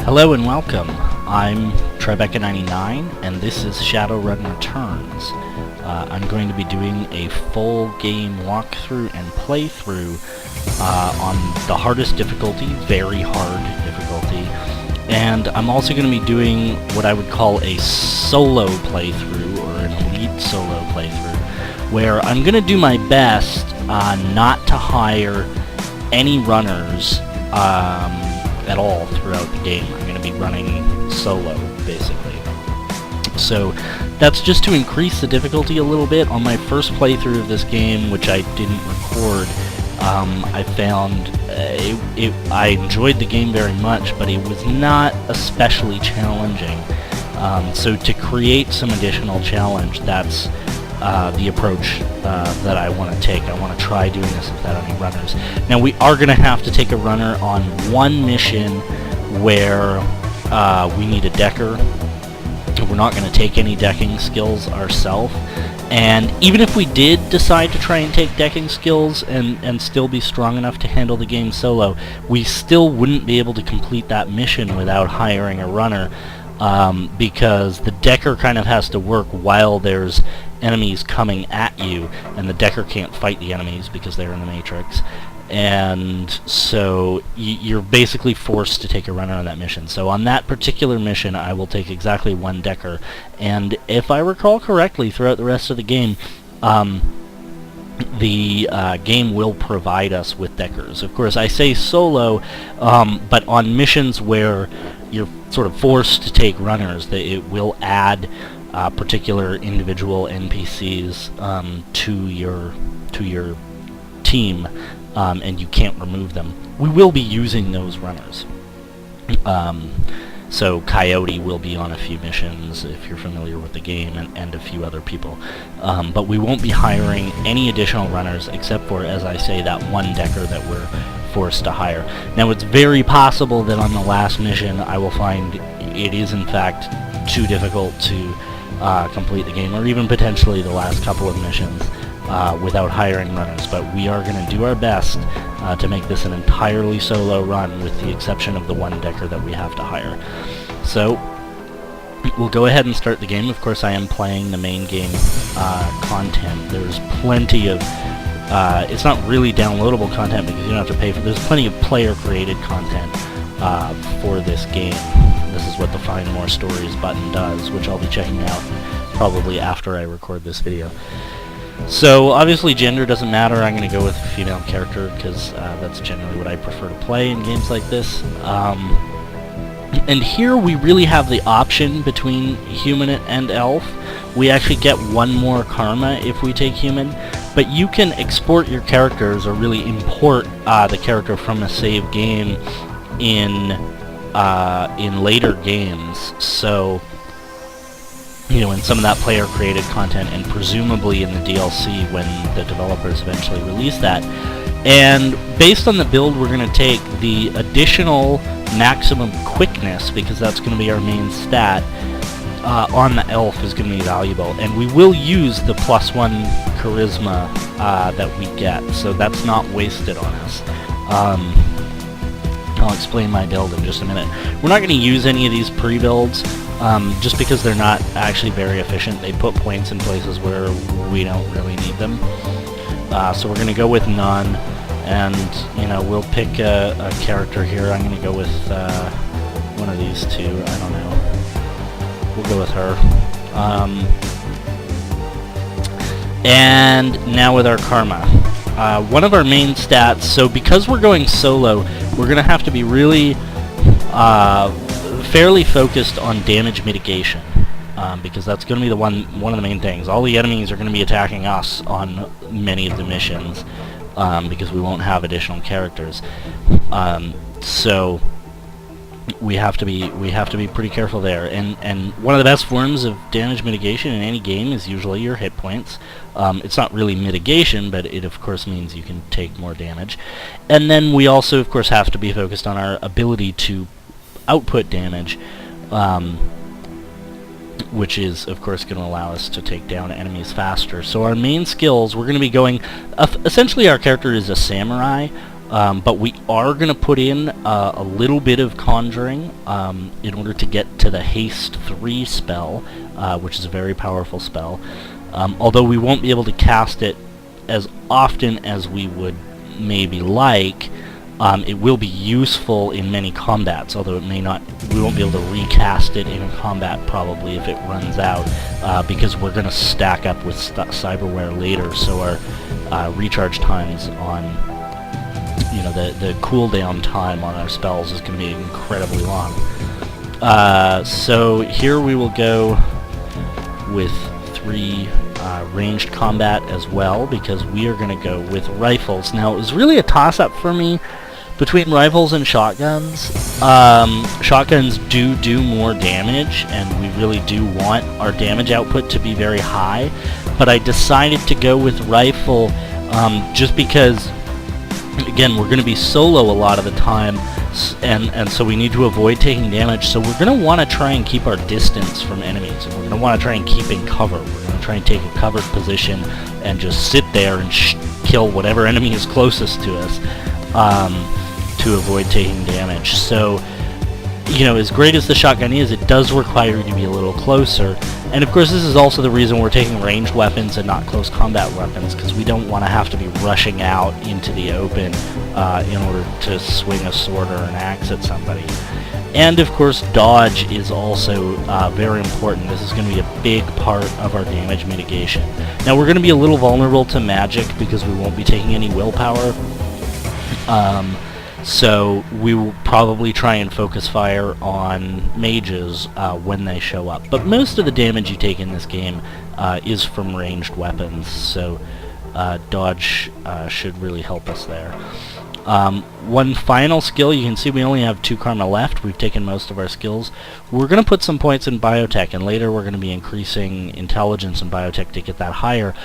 Hello and welcome. I'm Tribeca99 and this is Shadowrun Returns. I'm going to be doing a full game walkthrough and playthrough on the hardest difficulty, very hard difficulty, and I'm also going to be doing what I would call a solo playthrough or an elite solo playthrough, where I'm going to do my best not to hire any runners at all throughout the game. I'm going to be running solo, basically. So that's just to increase the difficulty a little bit. On my first playthrough of this game, which I didn't record, I found I enjoyed the game very much, but it was not especially challenging. So to create some additional challenge, that's the approach that I want to take. I want to try doing this without any runners. Now we are going to have to take a runner on one mission where we need a decker. We're not going to take any decking skills ourselves. And even if we did decide to try and take decking skills and still be strong enough to handle the game solo, we still wouldn't be able to complete that mission without hiring a runner. Because the decker kind of has to work while there's enemies coming at you, and the decker can't fight the enemies because they're in the matrix, and so you're basically forced to take a runner on that mission. So on that particular mission I will take exactly one decker, and if I recall correctly, throughout the rest of the game the game will provide us with deckers. Of course, I say solo, but on missions where you're sort of forced to take runners, it will add particular individual NPCs to your team, and you can't remove them. We will be using those runners. So Coyote will be on a few missions, if you're familiar with the game, and a few other people. But we won't be hiring any additional runners except for, as I say, that one decker that we're forced to hire. Now it's very possible that on the last mission I will find it is in fact too difficult to complete the game, or even potentially the last couple of missions without hiring runners, but we are going to do our best to make this an entirely solo run, with the exception of the one decker that we have to hire. So we'll go ahead and start the game. Of course, I am playing the main game content. There's plenty of it's not really downloadable content because you don't have to pay for it. There's plenty of player-created content for this game. This is what the Find More Stories button does, which I'll be checking out probably after I record this video. So obviously gender doesn't matter. I'm going to go with a female character because that's generally what I prefer to play in games like this. And here we really have the option between human and elf. We actually get one more karma if we take human, but you can export your characters, or really import the character from a save game in later games. So, you know, in some of that player-created content, and presumably in the DLC when the developers eventually release that. And based on the build we're going to take, the additional maximum quickness, because that's going to be our main stat, on the elf is going to be valuable. And we will use the +1 charisma that we get, so that's not wasted on us. I'll explain my build in just a minute. We're not going to use any of these pre-builds, just because they're not actually very efficient. They put points in places where we don't really need them. So we're going to go with none, and you know, we'll pick a character here. I'm going to go with one of these two. I don't know. We'll go with her. And now with our karma. One of our main stats, so because we're going solo, we're going to have to be really fairly focused on damage mitigation, because that's going to be one of the main things. All the enemies are going to be attacking us on many of the missions, because we won't have additional characters. So we have to be pretty careful there. And one of the best forms of damage mitigation in any game is usually your hit points. It's not really mitigation, but it of course means you can take more damage. And then we also of course have to be focused on our ability to output damage, which is of course going to allow us to take down enemies faster. So our main skills, we're going to be going essentially our character is a samurai, But we are going to put in a little bit of Conjuring in order to get to the Haste 3 spell, which is a very powerful spell. Although we won't be able to cast it as often as we would maybe like, it will be useful in many combats, although we won't be able to recast it in combat probably if it runs out, because we're going to stack up with cyberware later, so our recharge times on, the cooldown time on our spells is going to be incredibly long. So here we will go with 3 ranged combat as well, because we are going to go with rifles. Now, it was really a toss-up for me between rifles and shotguns. Shotguns do more damage, and we really do want our damage output to be very high, but I decided to go with rifle just because, again, we're going to be solo a lot of the time, and so we need to avoid taking damage, so we're going to want to try and keep our distance from enemies, and we're going to want to try and keep in cover. We're going to try and take a covered position and just sit there and kill whatever enemy is closest to us to avoid taking damage. So, as great as the shotgun is, it does require you to be a little closer. And of course, this is also the reason we're taking ranged weapons and not close combat weapons, because we don't want to have to be rushing out into the open in order to swing a sword or an axe at somebody. And of course, dodge is also very important. This is going to be a big part of our damage mitigation. Now, we're going to be a little vulnerable to magic because we won't be taking any willpower. So we will probably try and focus fire on mages when they show up. But most of the damage you take in this game is from ranged weapons, so dodge should really help us there. One final skill, you can see we only have 2 karma left. We've taken most of our skills. We're going to put some points in biotech, and later we're going to be increasing intelligence in biotech to get that higher,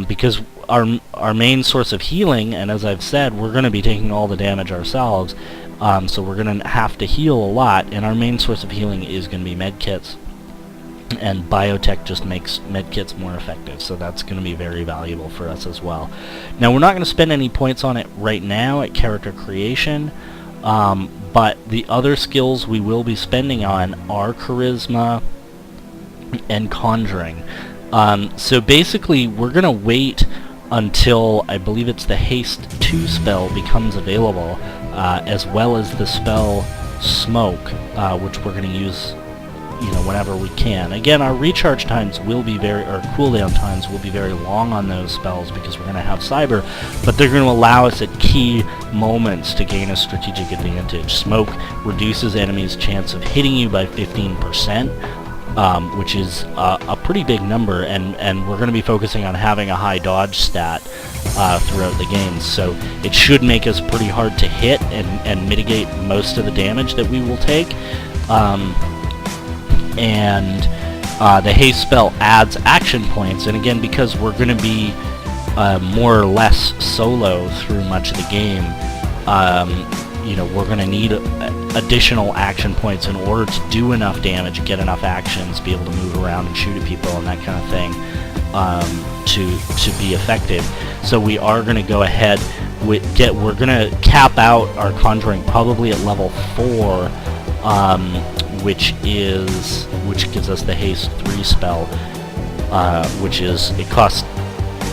because our main source of healing, and as I've said, we're going to be taking all the damage ourselves, so we're going to have to heal a lot, and our main source of healing is going to be medkits. And biotech just makes medkits more effective, so that's going to be very valuable for us as well. Now, we're not going to spend any points on it right now at character creation, but the other skills we will be spending on are charisma and conjuring. So basically, we're going to wait until, I believe it's the Haste 2 spell becomes available, as well as the spell Smoke, which we're going to use whenever we can. Again, our recharge times will be our cooldown times will be very long on those spells because we're going to have cyber, but they're going to allow us at key moments to gain a strategic advantage. Smoke reduces enemies' chance of hitting you by 15%, which is a pretty big number, and we're going to be focusing on having a high dodge stat throughout the game, so it should make us pretty hard to hit and mitigate most of the damage that we will take. And the haste spell adds action points, and again, because we're going to be more or less solo through much of the game, we're going to need additional action points in order to do enough damage, get enough actions, be able to move around and shoot at people and that kind of thing to be effective. So we are going to go ahead we're going to cap out our conjuring probably at level 4, which gives us the haste 3 spell, it costs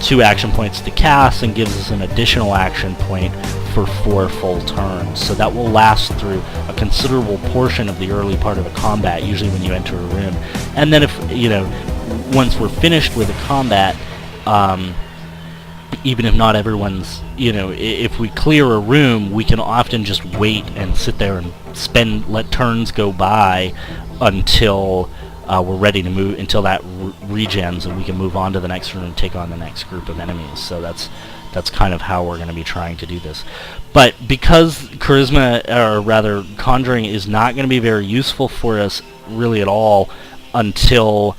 2 action points to cast and gives us an additional action point for 4 full turns. So that will last through a considerable portion of the early part of a combat, usually when you enter a room. And then once we're finished with the combat, even if not everyone's, if we clear a room, we can often just wait and sit there and let turns go by until we're ready to move, until that regens, and we can move on to the next room and take on the next group of enemies. So that's kind of how we're going to be trying to do this. But because charisma, or rather conjuring, is not going to be very useful for us really at all until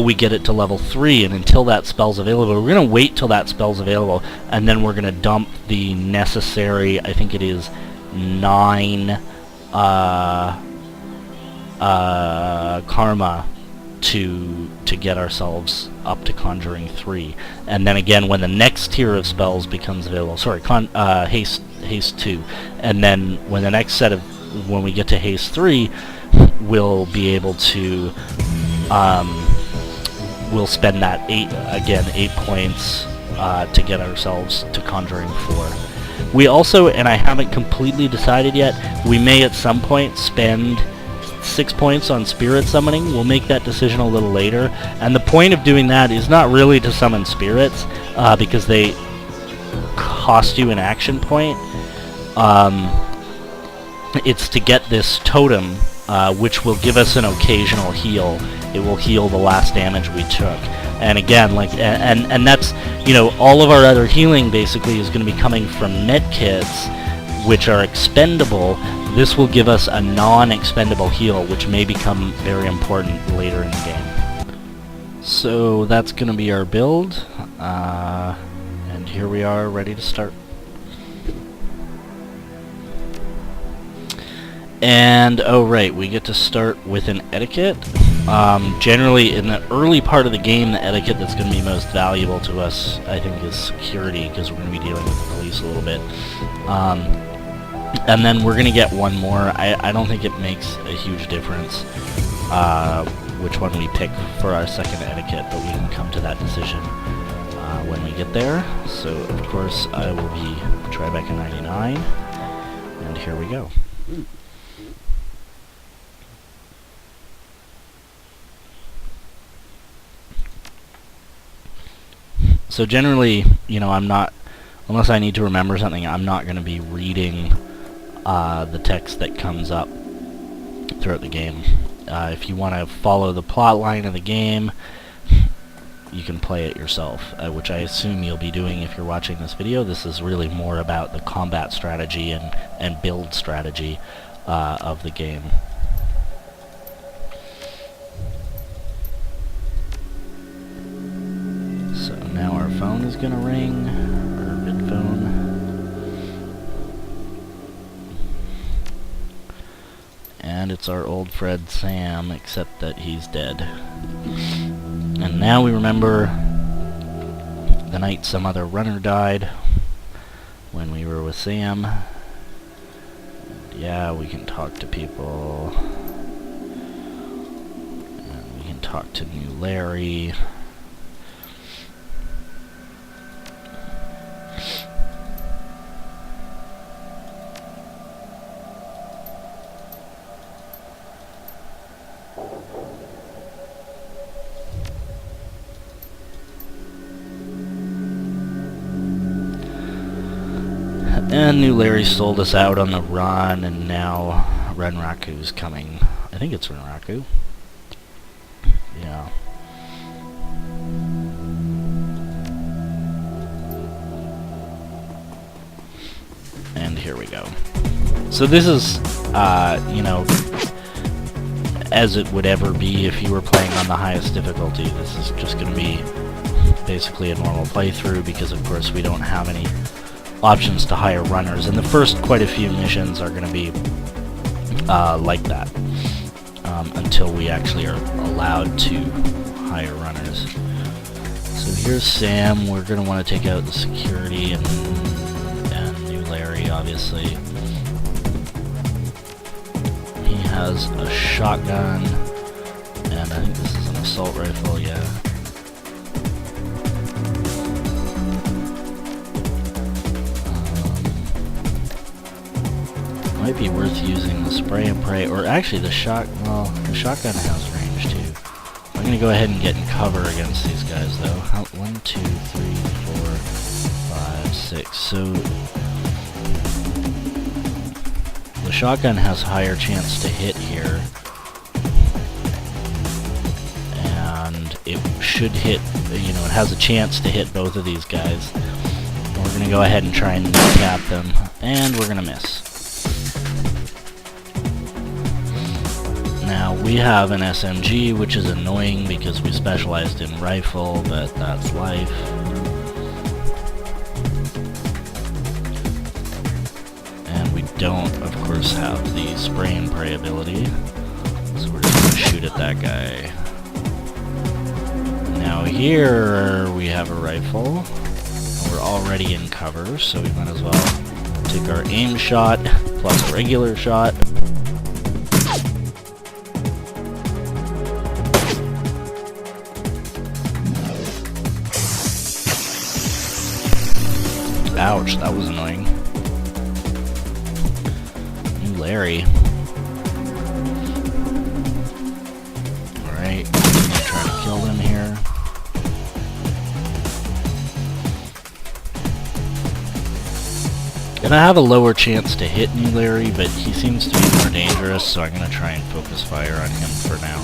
we get it to level 3, and until that spell's available. We're going to wait till that spell's available, and then we're going to dump the necessary, I think it is 9 karma to get ourselves up to Conjuring 3. And then again, when the next tier of spells becomes available, haste 2, and then when the next set of, when we get to haste 3, we'll be able to, we'll spend that 8 points to get ourselves to Conjuring 4. We also, and I haven't completely decided yet, we may at some point spend 6 points on spirit summoning. We'll make that decision a little later, and the point of doing that is not really to summon spirits, because they cost you an action point. It's to get this totem, which will give us an occasional heal. It will heal the last damage we took. And again, like, and that's, you know, all of our other healing basically is going to be coming from medkits, which are expendable. This will give us a non-expendable heal, which may become very important later in the game. So that's going to be our build, and here we are ready to start. And, oh right, we get to start with an etiquette. Generally, in the early part of the game, the etiquette that's going to be most valuable to us, I think, is security, because we're going to be dealing with the police a little bit. And then we're going to get one more. I don't think it makes a huge difference which one we pick for our second etiquette, but we can come to that decision when we get there. So, of course, I will be Tribeca 99, and here we go. So generally, you know, I'm not, unless I need to remember something, I'm not going to be reading the text that comes up throughout the game. If you want to follow the plot line of the game, you can play it yourself, which I assume you'll be doing if you're watching this video. This is really more about the combat strategy and build strategy of the game. So now our phone is going to ring, our bid phone. And it's our old friend Sam, except that he's dead. And now we remember the night some other runner died when we were with Sam. And yeah, we can talk to people. And we can talk to New Larry. And New Larry sold us out on the run, and now Renraku's coming. I think it's Renraku. Yeah. And here we go. So this is, you know, as it would ever be if you were playing on the highest difficulty. This is just going to be basically a normal playthrough, because of course we don't have any options to hire runners, and the first quite a few missions are going to be like that, until we actually are allowed to hire runners. So here's Sam. We're going to want to take out the security and New Larry, obviously. He has a shotgun, and I think this is an assault rifle, yeah. Might be worth using the spray and pray, or actually the shotgun has range too. I'm gonna go ahead and get in cover against these guys though. 1, 2, 3, 4, 5, 6. So the shotgun has higher chance to hit here, and it should hit. You know, it has a chance to hit both of these guys. And we're gonna go ahead and try and kneecap them, and we're gonna miss. Now, we have an SMG, which is annoying because we specialized in rifle, but that's life. And we don't, of course, have the spray and pray ability, so we're just going to shoot at that guy. Now here we have a rifle. We're already in cover, so we might as well take our aim shot plus a regular shot. Ouch, that was annoying. New Larry. Alright, try to kill them here. Gonna have a lower chance to hit New Larry, but he seems to be more dangerous, so I'm gonna try and focus fire on him for now.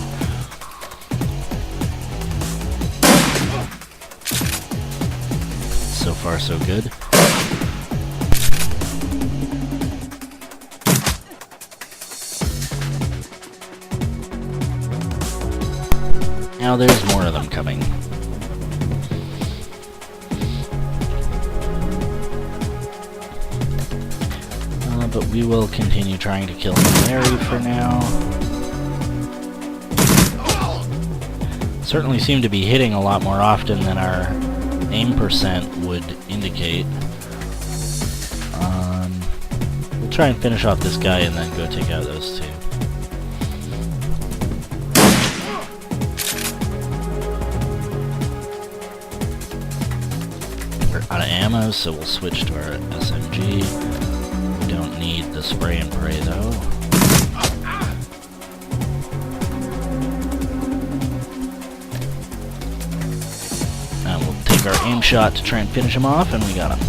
So far, so good. Now there's more of them coming. But we will continue trying to kill Larry for now. Certainly seem to be hitting a lot more often than our aim percent would indicate. We'll try and finish off this guy and then go take out those two. We're out of ammo, so we'll switch to our SMG. We don't need the spray and pray though. And we'll take our aim shot to try and finish him off, and we got him.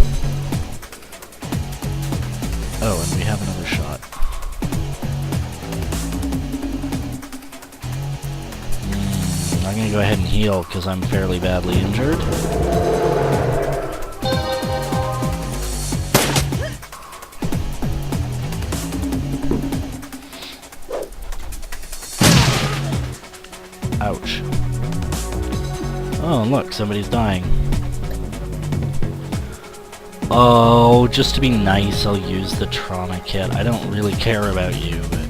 Oh, and we have another shot. I'm gonna go ahead and heal because I'm fairly badly injured. Ouch. Oh, look, somebody's dying. Oh, just to be nice, I'll use the trauma kit. I don't really care about you, but...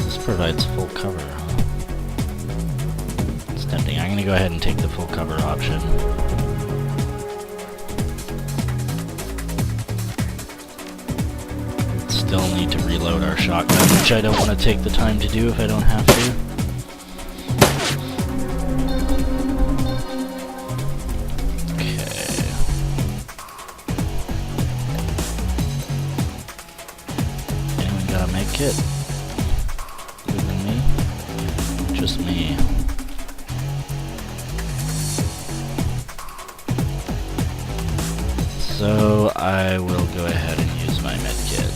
This provides full cover, huh? It's tempting. I'm gonna go ahead and take the full cover option. Still need to reload our shotgun, which I don't want to take the time to do if I don't have to. Okay. Anyone got a med kit? Other than me? Just me. So I will go ahead and use my med kit.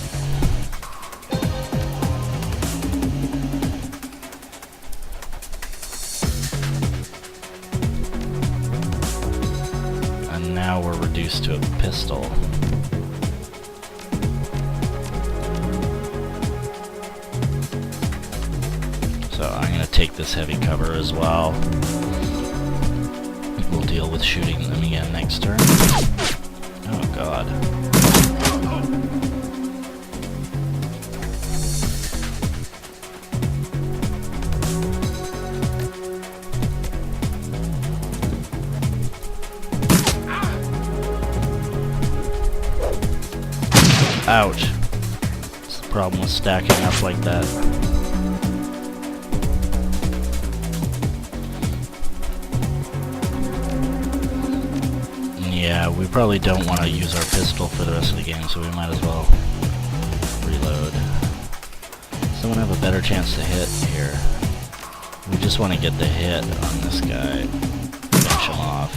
And now we're reduced to a pistol. So I'm going to take this heavy cover as well. We'll deal with shooting them again next turn. Oh god. Ouch. That's the problem with stacking up like that. Yeah, we probably don't want to use our pistol for the rest of the game, so we might as well reload. Someone have a better chance to hit here. We just want to get the hit on this guy. Finish him off.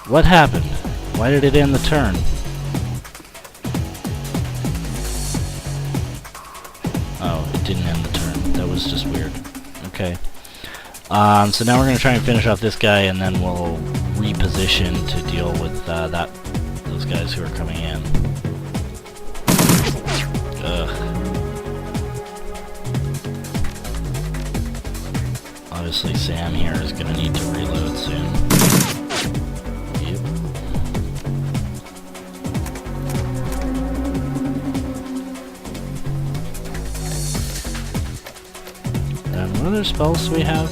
What happened? Why did it end the turn? Oh, it didn't end the turn. That was just weird. Okay. So now we're going to try and finish off this guy, and then we'll reposition to deal with those guys who are coming in. Ugh. I was Obviously Sam here is going to need to reload soon. Yep. And what other spells do we have?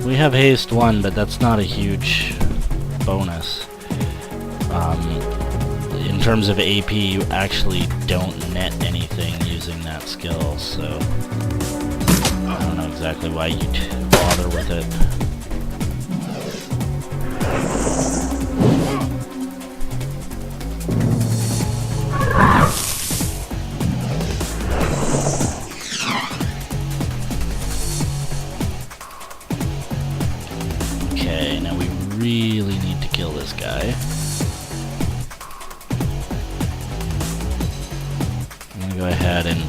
We have haste 1, but that's not a huge bonus. In terms of AP, you actually don't net anything using that skill, so I don't know exactly why you'd bother with it. Okay, now we really need to kill this guy. Go ahead and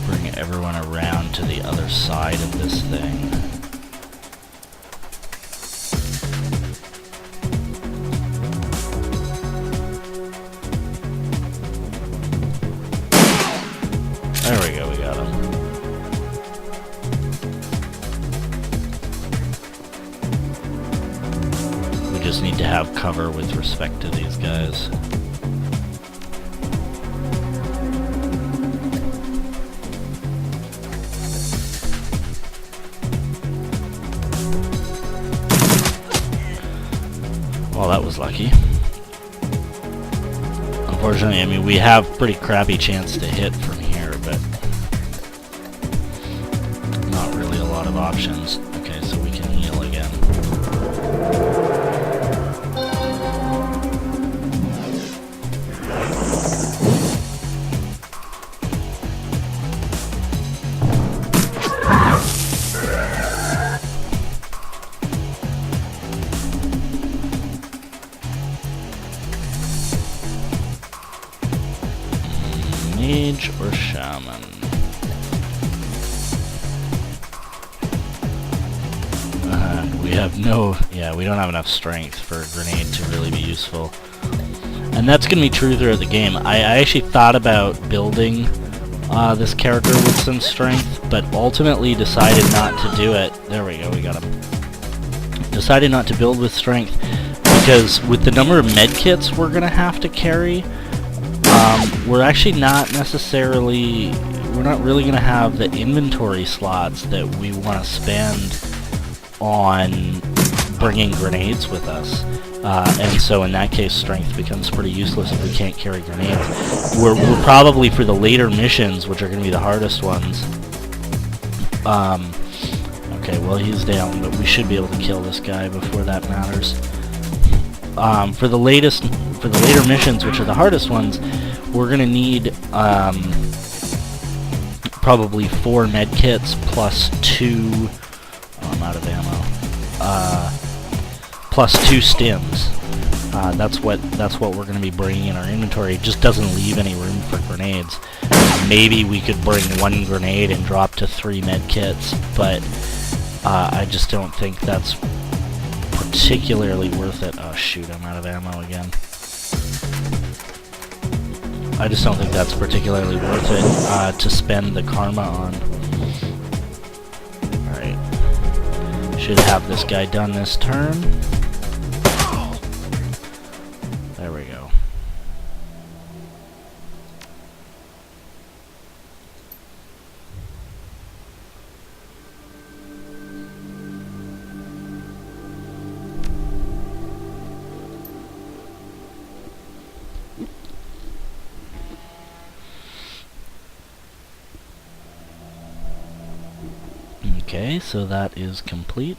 bring everyone around to the other side of this thing. There we go, we got him. We just need to have cover with respect to these guys. Well, that was lucky. Unfortunately, I mean, we have pretty crappy chance to hit from here, but not really a lot of options. Okay, so we can heal again. Mage or shaman? We have no... yeah, we don't have enough strength for a grenade to really be useful. And that's going to be true throughout the game. I actually thought about building this character with some strength, but ultimately decided not to do it. There we go, we got him. Decided not to build with strength, because with the number of medkits we're going to have to carry, we're actually not necessarily... we're not really going to have the inventory slots that we want to spend on bringing grenades with us. And so in that case, strength becomes pretty useless if we can't carry grenades. We're probably, for the later missions, which are going to be the hardest ones... okay, well, he's down, but we should be able to kill this guy before that matters. For the later missions, which are the hardest ones, we're gonna need probably 4 medkits plus 2. Oh, I'm out of ammo. Plus 2 stims. That's what we're gonna be bringing in our inventory. It just doesn't leave any room for grenades. Maybe we could bring 1 grenade and drop to 3 medkits, but I just don't think that's particularly worth it. Oh shoot, I'm out of ammo again. I just don't think that's particularly worth it to spend the karma on. Alright. Should have this guy done this turn. There we go. Okay, so that is complete.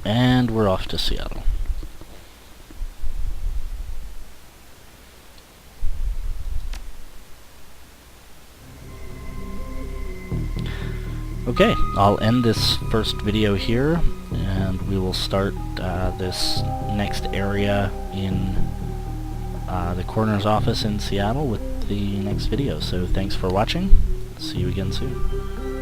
And we're off to Seattle. Okay, I'll end this first video here, and and we will start this next area in the coroner's office in Seattle with the next video. So thanks for watching. See you again soon.